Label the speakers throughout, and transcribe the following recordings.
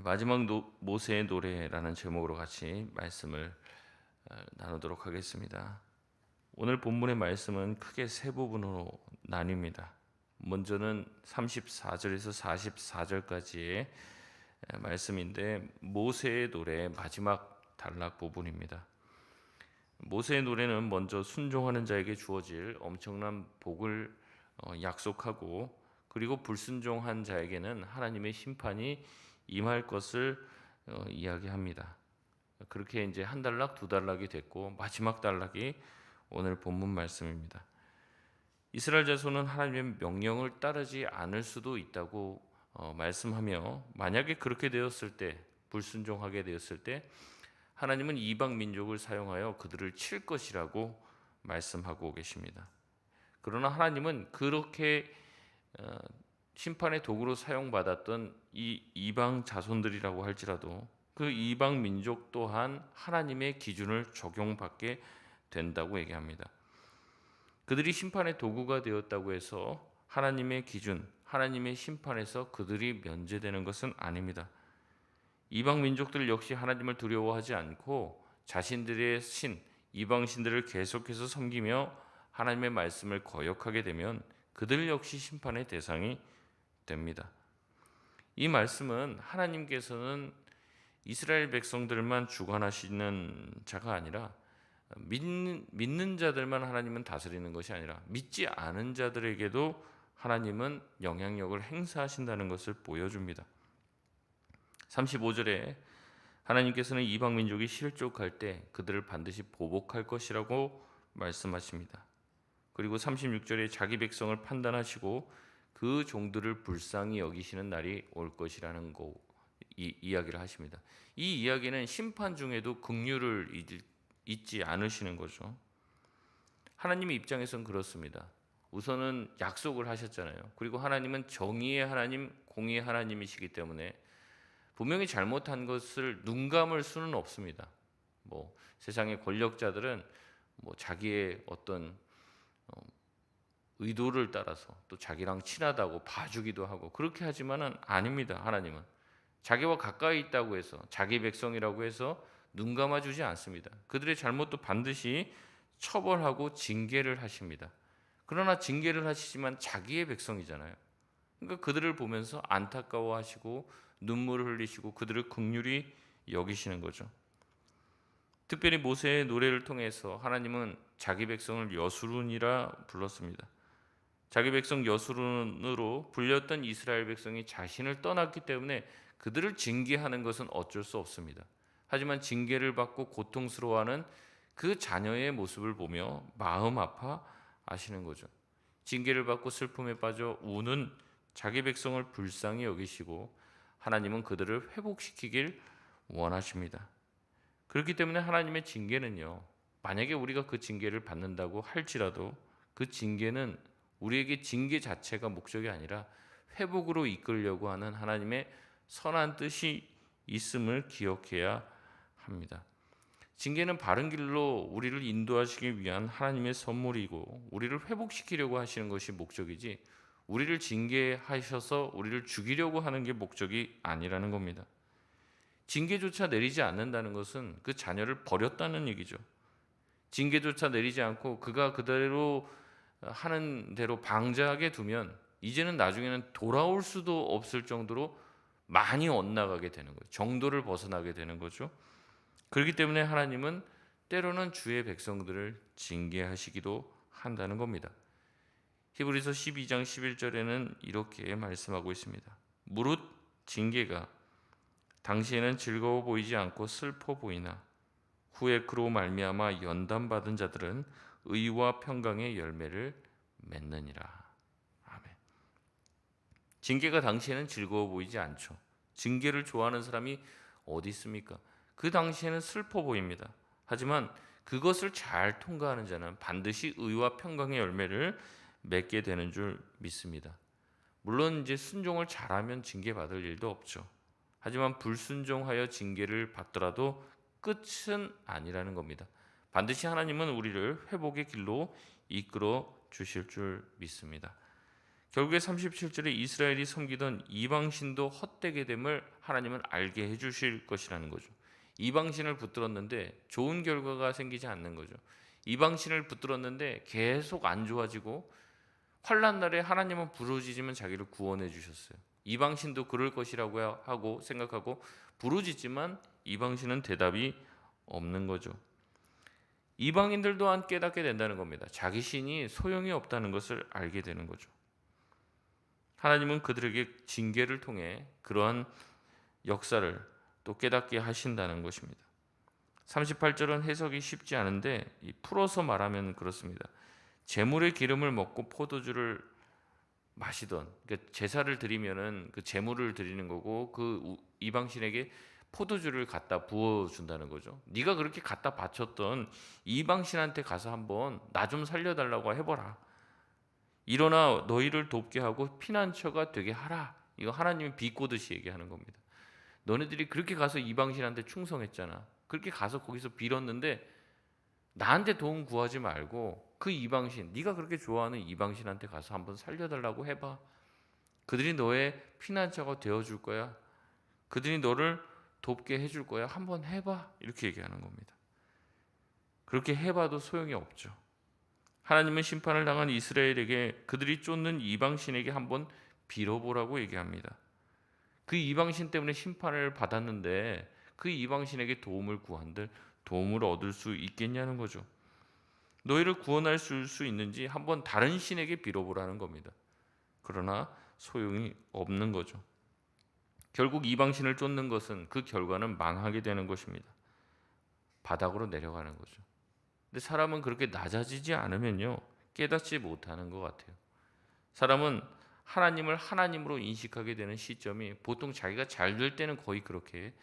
Speaker 1: 마지막 모세의 노래라는 제목으로 같이 말씀을 나누도록 하겠습니다. 오늘 본문의 말씀은 크게 세 부분으로 나뉩니다. 먼저는 34절에서 44절까지의 말씀인데 모세의 노래의 마지막 단락 부분입니다. 모세의 노래는 먼저 순종하는 자에게 주어질 엄청난 복을 약속하고, 그리고 불순종한 자에게는 하나님의 심판이 임할 것을 이야기합니다. 그렇게 이제 한 단락, 두 단락이 됐고, 마지막 단락이 오늘 본문 말씀입니다. 이스라엘 자손은 하나님의 명령을 따르지 않을 수도 있다고 말씀하며, 만약에 그렇게 되었을 때, 불순종하게 되었을 때 하나님은 이방 민족을 사용하여 그들을 칠 것이라고 말씀하고 계십니다. 그러나 하나님은 그렇게 심판의 도구로 사용받았던 이 이방 자손들이라고 할지라도 그 이방 민족 또한 하나님의 기준을 적용받게 된다고 얘기합니다. 그들이 심판의 도구가 되었다고 해서 하나님의 기준, 하나님의 심판에서 그들이 면제되는 것은 아닙니다. 이방 민족들 역시 하나님을 두려워하지 않고 자신들의 신, 이방 신들을 계속해서 섬기며 하나님의 말씀을 거역하게 되면 그들 역시 심판의 대상이 됩니다. 이 말씀은 하나님께서는 이스라엘 백성들만 주관하시는 자가 아니라 믿는 자들만 하나님은 다스리는 것이 아니라 믿지 않은 자들에게도 하나님은 영향력을 행사하신다는 것을 보여줍니다. 35절에 하나님께서는 이방 민족이 실족할 때 그들을 반드시 보복할 것이라고 말씀하십니다. 그리고 36절에 자기 백성을 판단하시고 그 종들을 불쌍히 여기시는 날이 올 것이라는 이야기를 하십니다. 이 이야기는 심판 중에도 긍휼을 잊지 않으시는 거죠. 하나님의 입장에서는 그렇습니다. 우선은 약속을 하셨잖아요. 그리고 하나님은 정의의 하나님, 공의의 하나님이시기 때문에 분명히 잘못한 것을 눈 감을 수는 없습니다. 세상의 권력자들은 자기의 어떤 의도를 따라서 또 자기랑 친하다고 봐주기도 하고 그렇게 하지만은 아닙니다. 하나님은 자기와 가까이 있다고 해서, 자기 백성이라고 해서 눈 감아주지 않습니다. 그들의 잘못도 반드시 처벌하고 징계를 하십니다. 그러나 징계를 하시지만 자기의 백성이잖아요. 그러니까 그들을 보면서 안타까워하시고 눈물을 흘리시고 그들을 긍휼히 여기시는 거죠. 특별히 모세의 노래를 통해서 하나님은 자기 백성을 여수룬이라 불렀습니다. 자기 백성 여수룬으로 불렸던 이스라엘 백성이 자신을 떠났기 때문에 그들을 징계하는 것은 어쩔 수 없습니다. 하지만 징계를 받고 고통스러워하는 그 자녀의 모습을 보며 마음 아파하시는 거죠. 징계를 받고 슬픔에 빠져 우는 자기 백성을 불쌍히 여기시고 하나님은 그들을 회복시키길 원하십니다. 그렇기 때문에 하나님의 징계는요, 만약에 우리가 그 징계를 받는다고 할지라도 그 징계는 우리에게 징계 자체가 목적이 아니라 회복으로 이끌려고 하는 하나님의 선한 뜻이 있음을 기억해야 합니다. 징계는 바른 길로 우리를 인도하시기 위한 하나님의 선물이고 우리를 회복시키려고 하시는 것이 목적이지 우리를 징계하셔서 우리를 죽이려고 하는 게 목적이 아니라는 겁니다. 징계조차 내리지 않는다는 것은 그 자녀를 버렸다는 얘기죠. 징계조차 내리지 않고 그가 그대로 하는 대로 방자하게 두면 이제는 나중에는 돌아올 수도 없을 정도로 많이 엇나가게 되는 거예요. 정도를 벗어나게 되는 거죠. 그렇기 때문에 하나님은 때로는 주의 백성들을 징계하시기도 한다는 겁니다. 히브리서 12장 11절에는 이렇게 말씀하고 있습니다. 무릇 징계가 당시에는 즐거워 보이지 않고 슬퍼 보이나 후에 그로 말미암아 연단받은 자들은 의와 평강의 열매를 맺느니라. 아멘. 징계가 당시에는 즐거워 보이지 않죠. 징계를 좋아하는 사람이 어디 있습니까? 그 당시에는 슬퍼 보입니다. 하지만 그것을 잘 통과하는 자는 반드시 의와 평강의 열매를 맺게 되는 줄 믿습니다. 물론 이제 순종을 잘하면 징계받을 일도 없죠. 하지만 불순종하여 징계를 받더라도 끝은 아니라는 겁니다. 반드시 하나님은 우리를 회복의 길로 이끌어 주실 줄 믿습니다. 결국에 37절에 이스라엘이 섬기던 이방신도 헛되게 됨을 하나님은 알게 해주실 것이라는 거죠. 이방신을 붙들었는데 좋은 결과가 생기지 않는 거죠. 이방신을 붙들었는데 계속 안 좋아지고 환난 날에 하나님은 부르짖으면 자기를 구원해 주셨어요. 이방신도 그럴 것이라고 하고 생각하고 부르짖지만 이방신은 대답이 없는 거죠. 이방인들 또한 깨닫게 된다는 겁니다. 자기 신이 소용이 없다는 것을 알게 되는 거죠. 하나님은 그들에게 징계를 통해 그러한 역사를 또 깨닫게 하신다는 것입니다. 38절은 해석이 쉽지 않은데 풀어서 말하면 그렇습니다. 제물의 기름을 먹고 포도주를 마시던, 그러니까 제사를 드리면은 그 제물을 드리는 거고 그 이방신에게 포도주를 갖다 부어 준다는 거죠. 네가 그렇게 갖다 바쳤던 이방신한테 가서 한번 나 좀 살려달라고 해보라. 일어나 너희를 돕게 하고 피난처가 되게 하라. 이거 하나님이 비꼬듯이 얘기하는 겁니다. 너네들이 그렇게 가서 이방신한테 충성했잖아. 그렇게 가서 거기서 빌었는데 나한테 도움 구하지 말고 그 이방신, 네가 그렇게 좋아하는 이방신한테 가서 한번 살려달라고 해봐. 그들이 너의 피난처가 되어줄 거야. 그들이 너를 돕게 해줄 거야. 한번 해봐. 이렇게 얘기하는 겁니다. 그렇게 해봐도 소용이 없죠. 하나님은 심판을 당한 이스라엘에게 그들이 쫓는 이방신에게 한번 빌어보라고 얘기합니다. 그 이방신 때문에 심판을 받았는데 그 이방신에게 도움을 구한들 도움을 얻을 수 있겠냐는 거죠. 너희를 구원할 수 있는지 한번 다른 신에게 빌어보라는 겁니다. 그러나 소용이 없는 거죠. 결국 이방신을 쫓는 것은 그 결과는 망하게 되는 것입니다. 바닥으로 내려가는 거죠. 근데 사람은 그렇게 낮아지지 않으면요 깨닫지 못하는 것 같아요. 사람은 하나님을 하나님으로 인식하게 되는 시점이 보통 자기가 잘 될 때는 거의 그렇게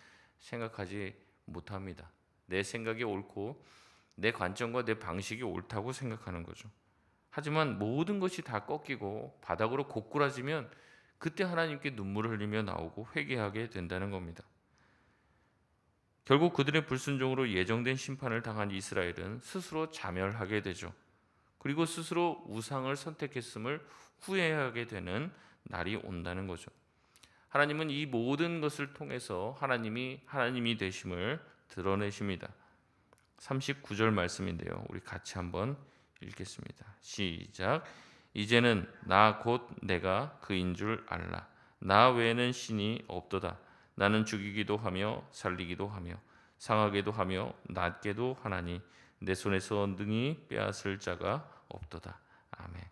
Speaker 1: 생각하지 못합니다. 내 생각이 옳고 내 관점과 내 방식이 옳다고 생각하는 거죠. 하지만 모든 것이 다 꺾이고 바닥으로 고꾸라지면 그때 하나님께 눈물을 흘리며 나오고 회개하게 된다는 겁니다. 결국 그들의 불순종으로 예정된 심판을 당한 이스라엘은 스스로 자멸하게 되죠. 그리고 스스로 우상을 선택했음을 후회하게 되는 날이 온다는 거죠. 하나님은 이 모든 것을 통해서 하나님이 되심을 드러내십니다. 39절 말씀인데요. 우리 같이 한번 읽겠습니다. 시작. 이제는 나 곧 내가 그인 줄 알라. 나 외에는 신이 없도다. 나는 죽이기도 하며 살리기도 하며 상하게도 하며 낫게도 하나니 내 손에서 능히 빼앗을 자가 없도다. 아멘.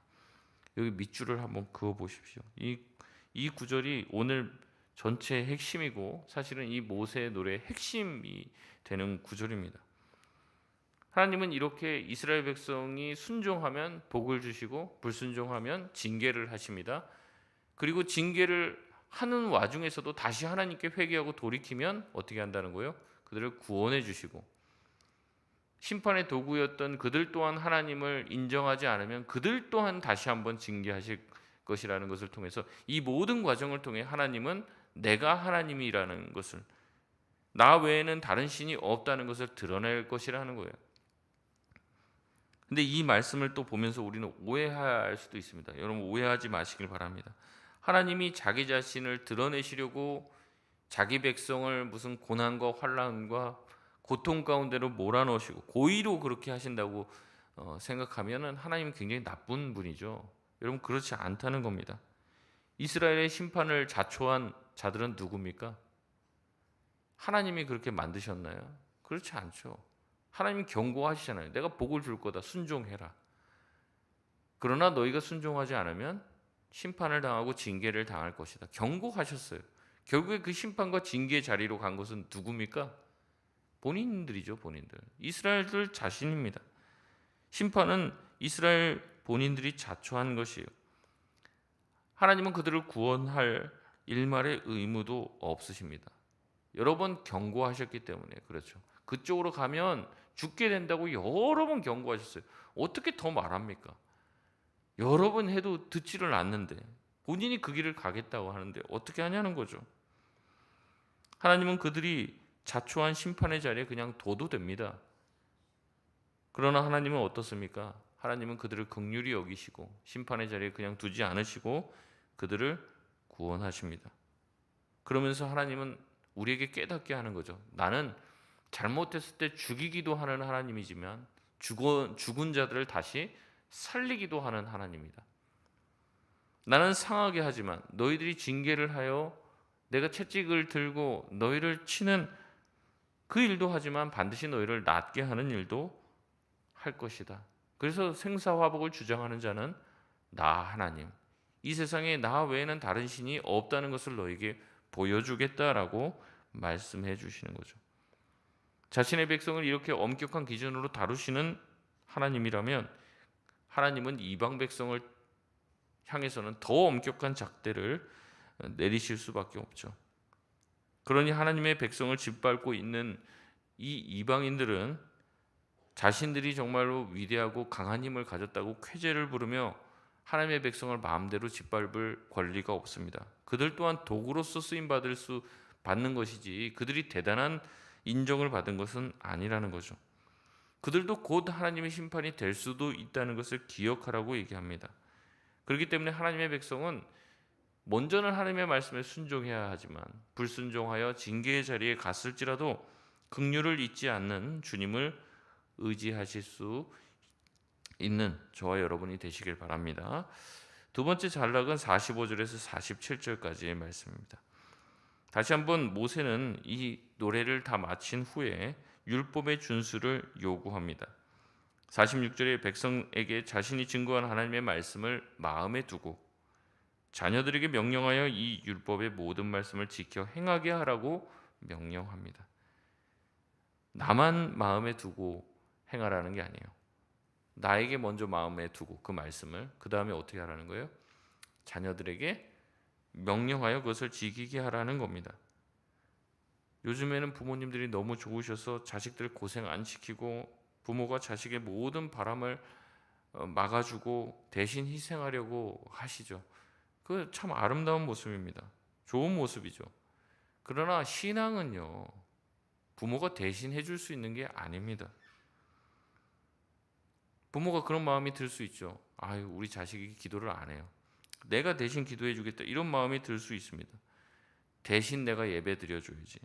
Speaker 1: 여기 밑줄을 한번 그어 보십시오. 이 구절이 오늘 전체의 핵심이고 사실은 이 모세의 노래의 핵심이 되는 구절입니다. 하나님은 이렇게 이스라엘 백성이 순종하면 복을 주시고 불순종하면 징계를 하십니다. 그리고 징계를 하는 와중에서도 다시 하나님께 회개하고 돌이키면 어떻게 한다는 거예요? 그들을 구원해 주시고 심판의 도구였던 그들 또한 하나님을 인정하지 않으면 그들 또한 다시 한번 징계하실 것이라는 것을 통해서 이 모든 과정을 통해 하나님은 내가 하나님이라는 것을 나 외에는 다른 신이 없다는 것을 드러낼 것이라는 거예요. 근데 이 말씀을 또 보면서 우리는 오해할 수도 있습니다. 여러분 오해하지 마시길 바랍니다. 하나님이 자기 자신을 드러내시려고 자기 백성을 무슨 고난과 환난과 고통 가운데로 몰아넣으시고 고의로 그렇게 하신다고 생각하면은 하나님은 굉장히 나쁜 분이죠. 여러분 그렇지 않다는 겁니다. 이스라엘의 심판을 자초한 자들은 누굽니까? 하나님이 그렇게 만드셨나요? 그렇지 않죠. 하나님이 경고하시잖아요. 내가 복을 줄 거다. 순종해라. 그러나 너희가 순종하지 않으면 심판을 당하고 징계를 당할 것이다. 경고하셨어요. 결국에 그 심판과 징계의 자리로 간 것은 누굽니까? 본인들이죠. 본인들. 이스라엘들 자신입니다. 심판은 이스라엘 본인들이 자초한 것이에요. 하나님은 그들을 구원할 일말의 의무도 없으십니다. 여러 번 경고하셨기 때문에 그렇죠. 그쪽으로 가면 죽게 된다고 여러 번 경고하셨어요. 어떻게 더 말합니까? 여러 번 해도 듣지를 않는데 본인이 그 길을 가겠다고 하는데 어떻게 하냐는 거죠. 하나님은 그들이 자초한 심판의 자리에 그냥 둬도 됩니다. 그러나 하나님은 어떻습니까? 하나님은 그들을 긍휼히 여기시고 심판의 자리에 그냥 두지 않으시고 그들을 구원하십니다. 그러면서 하나님은 우리에게 깨닫게 하는 거죠. 나는 잘못했을 때 죽이기도 하는 하나님이지만 죽은 자들을 다시 살리기도 하는 하나님이다. 나는 상하게 하지만 너희들이 징계를 하여 내가 채찍을 들고 너희를 치는 그 일도 하지만 반드시 너희를 낫게 하는 일도 할 것이다. 그래서 생사화복을 주장하는 자는 나 하나님, 이 세상에 나 외에는 다른 신이 없다는 것을 너에게 보여주겠다라고 말씀해 주시는 거죠. 자신의 백성을 이렇게 엄격한 기준으로 다루시는 하나님이라면 하나님은 이방 백성을 향해서는 더 엄격한 잣대를 내리실 수밖에 없죠. 그러니 하나님의 백성을 짓밟고 있는 이 이방인들은 자신들이 정말로 위대하고 강한 힘을 가졌다고 쾌재를 부르며 하나님의 백성을 마음대로 짓밟을 권리가 없습니다. 그들 또한 도구로서 쓰임 받는 것이지 그들이 대단한 인정을 받은 것은 아니라는 거죠. 그들도 곧 하나님의 심판이 될 수도 있다는 것을 기억하라고 얘기합니다. 그렇기 때문에 하나님의 백성은 먼저는 하나님의 말씀에 순종해야 하지만 불순종하여 징계의 자리에 갔을지라도 긍휼을 잊지 않는 주님을 의지하실 수 있는 저와 여러분이 되시길 바랍니다. 두 번째 단락은 45절에서 47절까지의 말씀입니다. 다시 한번 모세는 이 노래를 다 마친 후에 율법의 준수를 요구합니다. 46절에 백성에게 자신이 증거한 하나님의 말씀을 마음에 두고 자녀들에게 명령하여 이 율법의 모든 말씀을 지켜 행하게 하라고 명령합니다. 나만 마음에 두고 행하라는 게 아니에요. 나에게 먼저 마음에 두고 그 말씀을 그 다음에 어떻게 하라는 거예요? 자녀들에게 명령하여 그것을 지키게 하라는 겁니다. 요즘에는 부모님들이 너무 좋으셔서 자식들 고생 안 시키고 부모가 자식의 모든 바람을 막아주고 대신 희생하려고 하시죠. 그 참 아름다운 모습입니다. 좋은 모습이죠. 그러나 신앙은요, 부모가 대신 해줄 수 있는 게 아닙니다. 부모가 그런 마음이 들 수 있죠. 아유, 우리 자식이 기도를 안 해요. 내가 대신 기도해 주겠다. 이런 마음이 들 수 있습니다. 대신 내가 예배 드려줘야지.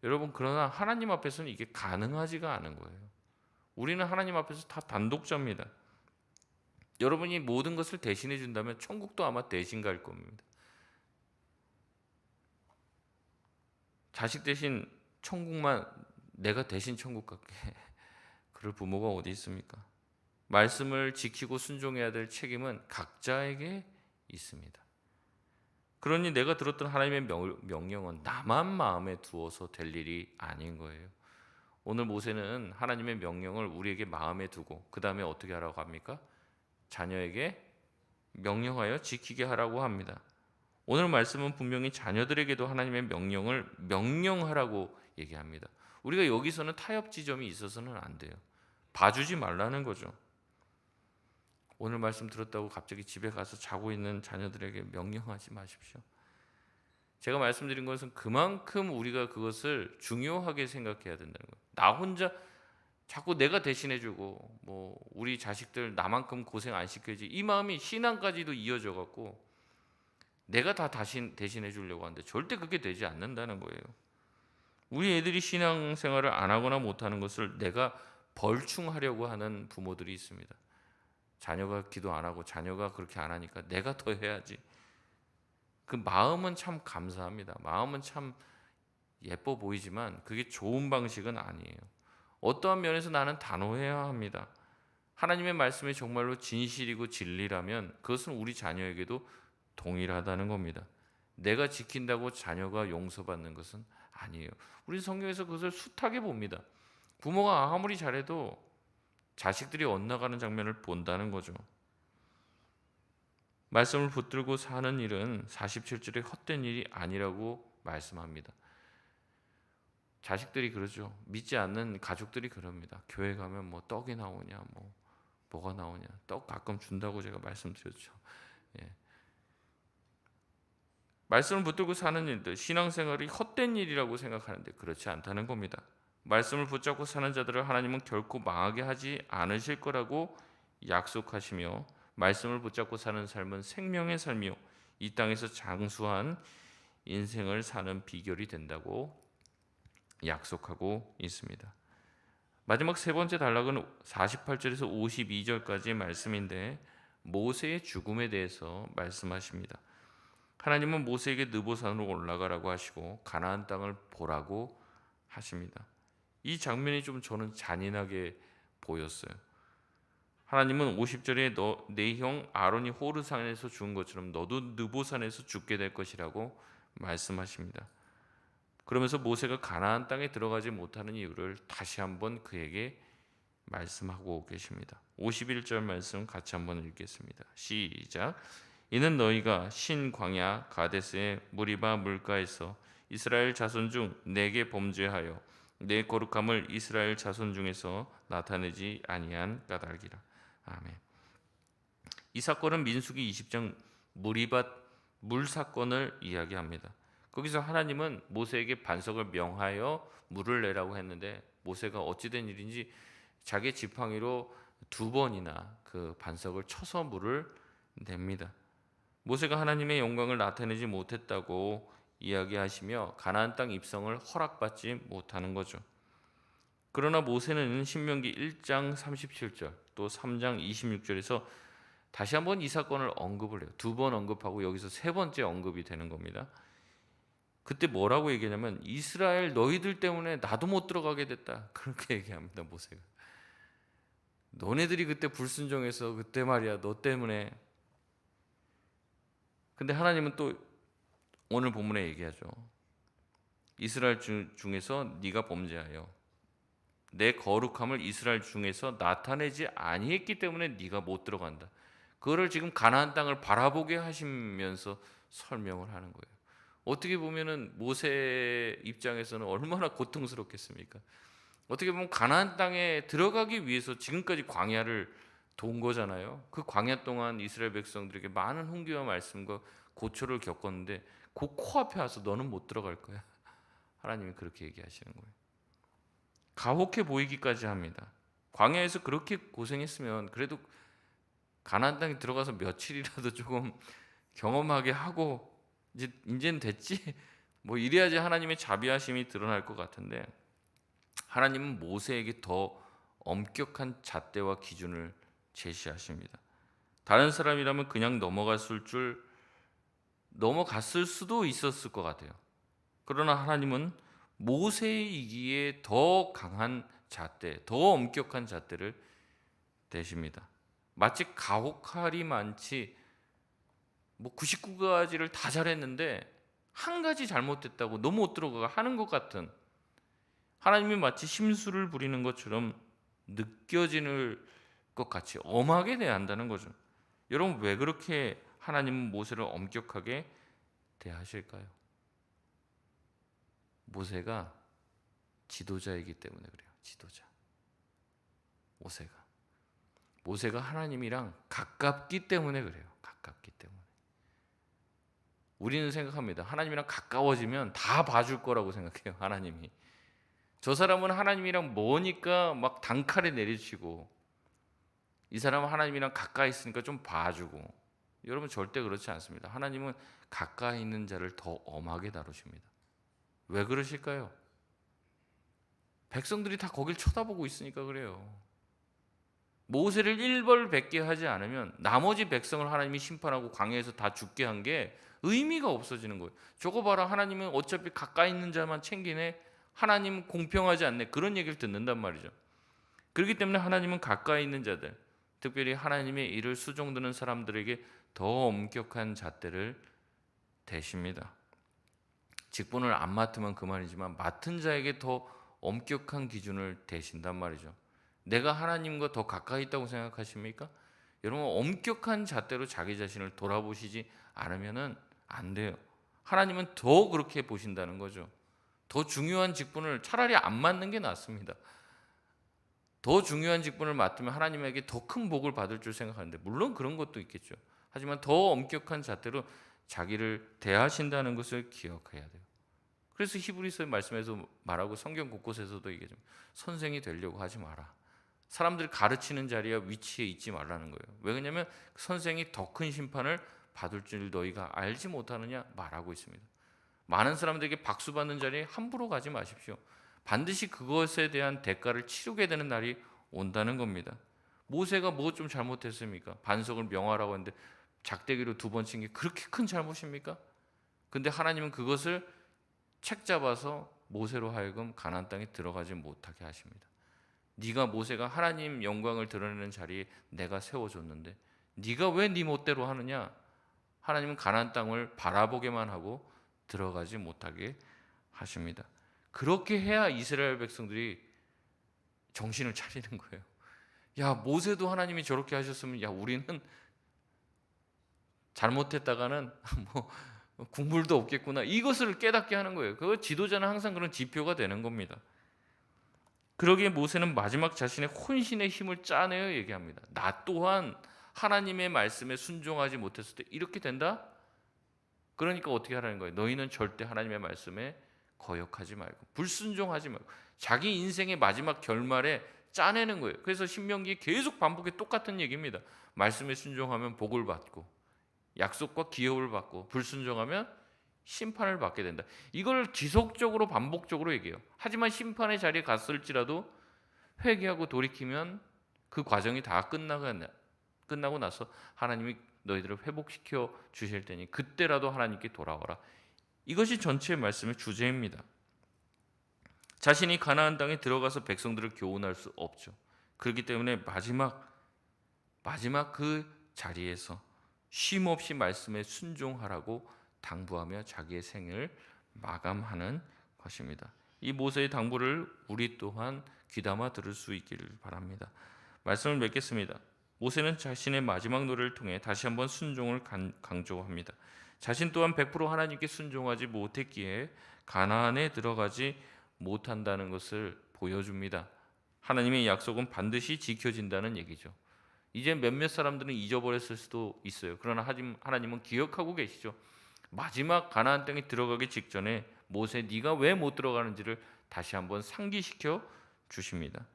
Speaker 1: 여러분, 그러나 하나님 앞에서는 이게 가능하지가 않은 거예요. 우리는 하나님 앞에서 다 단독자입니다. 여러분이 모든 것을 대신해 준다면 천국도 아마 대신 갈 겁니다. 자식 대신 천국만 내가 대신 천국 갈게. 그럴 부모가 어디 있습니까? 말씀을 지키고 순종해야 될 책임은 각자에게 있습니다. 그러니 내가 들었던 하나님의 명령은 나만 마음에 두어서 될 일이 아닌 거예요. 오늘 모세는 하나님의 명령을 우리에게 마음에 두고 그 다음에 어떻게 하라고 합니까? 자녀에게 명령하여 지키게 하라고 합니다. 오늘 말씀은 분명히 자녀들에게도 하나님의 명령을 명령하라고 얘기합니다. 우리가 여기서는 타협 지점이 있어서는 안 돼요. 봐주지 말라는 거죠. 오늘 말씀 들었다고 갑자기 집에 가서 자고 있는 자녀들에게 명령하지 마십시오. 제가 말씀드린 것은 그만큼 우리가 그것을 중요하게 생각해야 된다는 거예요. 나 혼자 자꾸 내가 대신해주고 뭐 우리 자식들 나만큼 고생 안 시켜야지 이 마음이 신앙까지도 이어져 갖고 내가 다 대신해 주려고 하는데 절대 그게 되지 않는다는 거예요. 우리 애들이 신앙생활을 안 하거나 못하는 것을 내가 벌충하려고 하는 부모들이 있습니다. 자녀가 기도 안 하고 자녀가 그렇게 안 하니까 내가 더 해야지. 그 마음은 참 감사합니다. 마음은 참 예뻐 보이지만 그게 좋은 방식은 아니에요. 어떠한 면에서 나는 단호해야 합니다. 하나님의 말씀이 정말로 진실이고 진리라면 그것은 우리 자녀에게도 동일하다는 겁니다. 내가 지킨다고 자녀가 용서받는 것은 아니에요. 우리 성경에서 그것을 숱하게 봅니다. 부모가 아무리 잘해도 자식들이 엇나가는 장면을 본다는 거죠. 말씀을 붙들고 사는 일은 47절에 헛된 일이 아니라고 말씀합니다. 자식들이 그러죠. 믿지 않는 가족들이 그럽니다. 교회 가면 뭐 떡이 나오냐, 뭐가 나오냐. 떡 가끔 준다고 제가 말씀드렸죠. 예. 말씀을 붙들고 사는 일들, 신앙생활이 헛된 일이라고 생각하는데 그렇지 않다는 겁니다. 말씀을 붙잡고 사는 자들을 하나님은 결코 망하게 하지 않으실 거라고 약속하시며 말씀을 붙잡고 사는 삶은 생명의 삶이요 이 땅에서 장수한 인생을 사는 비결이 된다고 약속하고 있습니다. 마지막 세 번째 단락은 48절에서 52절까지의 말씀인데 모세의 죽음에 대해서 말씀하십니다. 하나님은 모세에게 느보산으로 올라가라고 하시고 가나안 땅을 보라고 하십니다. 이 장면이 좀 저는 잔인하게 보였어요. 하나님은 50절에 내 형 아론이 호르산에서 죽은 것처럼 너도 느보산에서 죽게 될 것이라고 말씀하십니다. 그러면서 모세가 가나안 땅에 들어가지 못하는 이유를 다시 한번 그에게 말씀하고 계십니다. 51절 말씀 같이 한번 읽겠습니다. 시작. 이는 너희가 신 광야 가데스의 무리바 물가에서 이스라엘 자손 중 내게 범죄하여 내 거룩함을 이스라엘 자손 중에서 나타내지 아니한 까닭이라. 아멘. 이 사건은 민수기 20장 무리바 물 사건을 이야기합니다. 거기서 하나님은 모세에게 반석을 명하여 물을 내라고 했는데 모세가 어찌된 일인지 자기 지팡이로 2번이나 그 반석을 쳐서 물을 냅니다. 모세가 하나님의 영광을 나타내지 못했다고 이야기하시며 가나안 땅 입성을 허락받지 못하는 거죠. 그러나 모세는 신명기 1장 37절 또 3장 26절에서 다시 한번 이 사건을 언급을 해요. 2번 언급하고 여기서 세 번째 언급이 되는 겁니다. 그때 뭐라고 얘기하냐면 이스라엘 너희들 때문에 나도 못 들어가게 됐다. 그렇게 얘기합니다. 모세가. 너네들이 그때 불순종해서 그때 말이야 너 때문에. 근데 하나님은 또 오늘 본문에 얘기하죠. 이스라엘 중에서 네가 범죄하여 내 거룩함을 이스라엘 중에서 나타내지 아니했기 때문에 네가 못 들어간다. 그거를 지금 가나안 땅을 바라보게 하시면서 설명을 하는 거예요. 어떻게 보면은 모세 입장에서는 얼마나 고통스럽겠습니까? 어떻게 보면 가나안 땅에 들어가기 위해서 지금까지 광야를 돈 거잖아요. 그 광야 동안 이스라엘 백성들에게 많은 훈계와 말씀과 고초를 겪었는데 그 코앞에 와서 너는 못 들어갈 거야. 하나님이 그렇게 얘기하시는 거예요. 가혹해 보이기까지 합니다. 광야에서 그렇게 고생했으면 그래도 가나안 땅에 들어가서 며칠이라도 조금 경험하게 하고 이제는 됐지? 뭐 이래야지 하나님의 자비하심이 드러날 것 같은데 하나님은 모세에게 더 엄격한 잣대와 기준을 제시하십니다. 다른 사람이라면 그냥 넘어갔을 수도 있었을 것 같아요. 그러나 하나님은 모세이기에 더 강한 잣대, 더 엄격한 잣대를 대십니다. 마치 가혹할이 많지 99가지를 다 잘했는데 한 가지 잘못됐다고 너 못 들어가 하는 것 같은 하나님이 마치 심술을 부리는 것처럼 느껴지는 것 같이 엄하게 대한다는 거죠. 여러분 왜 그렇게 하나님은 모세를 엄격하게 대하실까요? 모세가 지도자이기 때문에 그래요. 지도자. 모세가 하나님이랑 가깝기 때문에 그래요. 가깝기 때문에. 우리는 생각합니다. 하나님이랑 가까워지면 다 봐줄 거라고 생각해요. 하나님이. 저 사람은 하나님이랑 머니까 막 단칼에 내리치고 이 사람은 하나님이랑 가까이 있으니까 좀 봐주고. 여러분 절대 그렇지 않습니다. 하나님은 가까이 있는 자를 더 엄하게 다루십니다. 왜 그러실까요? 백성들이 다 거길 쳐다보고 있으니까 그래요. 모세를 일벌백계 하지 않으면 나머지 백성을 하나님이 심판하고 광야에서 다 죽게 한 게 의미가 없어지는 거예요. 저거 봐라, 하나님은 어차피 가까이 있는 자만 챙기네, 하나님 공평하지 않네, 그런 얘기를 듣는단 말이죠. 그렇기 때문에 하나님은 가까이 있는 자들, 특별히 하나님의 일을 수종드는 사람들에게 더 엄격한 잣대를 대십니다. 직분을 안 맡으면 그만이지만 맡은 자에게 더 엄격한 기준을 대신단 말이죠. 내가 하나님과 더 가까이 있다고 생각하십니까? 여러분 엄격한 잣대로 자기 자신을 돌아보시지 않으면 안 돼요. 하나님은 더 그렇게 보신다는 거죠. 더 중요한 직분을 차라리 안 맡는 게 낫습니다. 더 중요한 직분을 맡으면 하나님에게 더 큰 복을 받을 줄 생각하는데 물론 그런 것도 있겠죠. 하지만 더 엄격한 잣대로 자기를 대하신다는 것을 기억해야 돼요. 그래서 히브리서 말씀에서 말하고 성경 곳곳에서도 얘기하죠. 선생이 되려고 하지 마라. 사람들이 가르치는 자리와 위치에 있지 말라는 거예요. 왜 그러냐면 선생이 더 큰 심판을 받을 줄 너희가 알지 못하느냐 말하고 있습니다. 많은 사람들에게 박수 받는 자리에 함부로 가지 마십시오. 반드시 그것에 대한 대가를 치르게 되는 날이 온다는 겁니다. 모세가 뭐 좀 잘못했습니까? 반석을 명하라고 했는데 작대기로 2번 친 게 그렇게 큰 잘못입니까? 근데 하나님은 그것을 책 잡아서 모세로 하여금 가나안 땅에 들어가지 못하게 하십니다. 네가 모세가 하나님 영광을 드러내는 자리에 내가 세워줬는데 네가 왜 네 멋대로 하느냐? 하나님은 가나안 땅을 바라보게만 하고 들어가지 못하게 하십니다. 그렇게 해야 이스라엘 백성들이 정신을 차리는 거예요. 야, 모세도 하나님이 저렇게 하셨으면 야, 우리는 잘못했다가는 뭐 국물도 없겠구나. 이것을 깨닫게 하는 거예요. 그 지도자는 항상 그런 지표가 되는 겁니다. 그러기에 모세는 마지막 자신의 혼신의 힘을 짜내어 얘기합니다. 나 또한 하나님의 말씀에 순종하지 못했을 때 이렇게 된다? 그러니까 어떻게 하라는 거예요? 너희는 절대 하나님의 말씀에 거역하지 말고 불순종하지 말고 자기 인생의 마지막 결말에 짜내는 거예요. 그래서 신명기에 계속 반복해 똑같은 얘기입니다. 말씀에 순종하면 복을 받고 약속과 기업을 받고 불순종하면 심판을 받게 된다. 이걸 지속적으로 반복적으로 얘기해요. 하지만 심판의 자리에 갔을지라도 회개하고 돌이키면 그 과정이 다 끝나고 나서 하나님이 너희들을 회복시켜 주실 테니 그때라도 하나님께 돌아와라. 이것이 전체의 말씀의 주제입니다. 자신이 가나안 땅에 들어가서 백성들을 교훈할 수 없죠. 그렇기 때문에 마지막 그 자리에서 쉼없이 말씀에 순종하라고 당부하며 자기의 생을 마감하는 것입니다. 이 모세의 당부를 우리 또한 귀담아 들을 수 있기를 바랍니다. 말씀을 맺겠습니다. 모세는 자신의 마지막 노래를 통해 다시 한번 순종을 강조합니다. 자신 또한 100% 하나님께 순종하지 못했기에 가나안에 들어가지 못한다는 것을 보여줍니다. 하나님의 약속은 반드시 지켜진다는 얘기죠. 이제 몇몇 사람들은 잊어버렸을 수도 있어요. 그러나 하나님은 기억하고 계시죠. 마지막 가나안 땅에 들어가기 직전에 모세 네가 왜 못 들어가는지를 다시 한번 상기시켜 주십니다.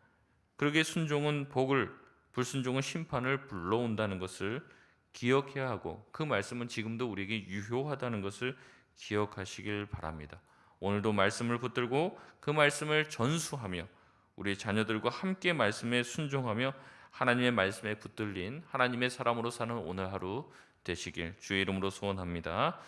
Speaker 1: 그러기에 순종은 복을, 불순종은 심판을 불러온다는 것을 기억해야 하고 그 말씀은 지금도 우리에게 유효하다는 것을 기억하시길 바랍니다. 오늘도 말씀을 붙들고 그 말씀을 전수하며 우리 자녀들과 함께 말씀에 순종하며 하나님의 말씀에 붙들린 하나님의 사람으로 사는 오늘 하루 되시길 주의 이름으로 소원합니다.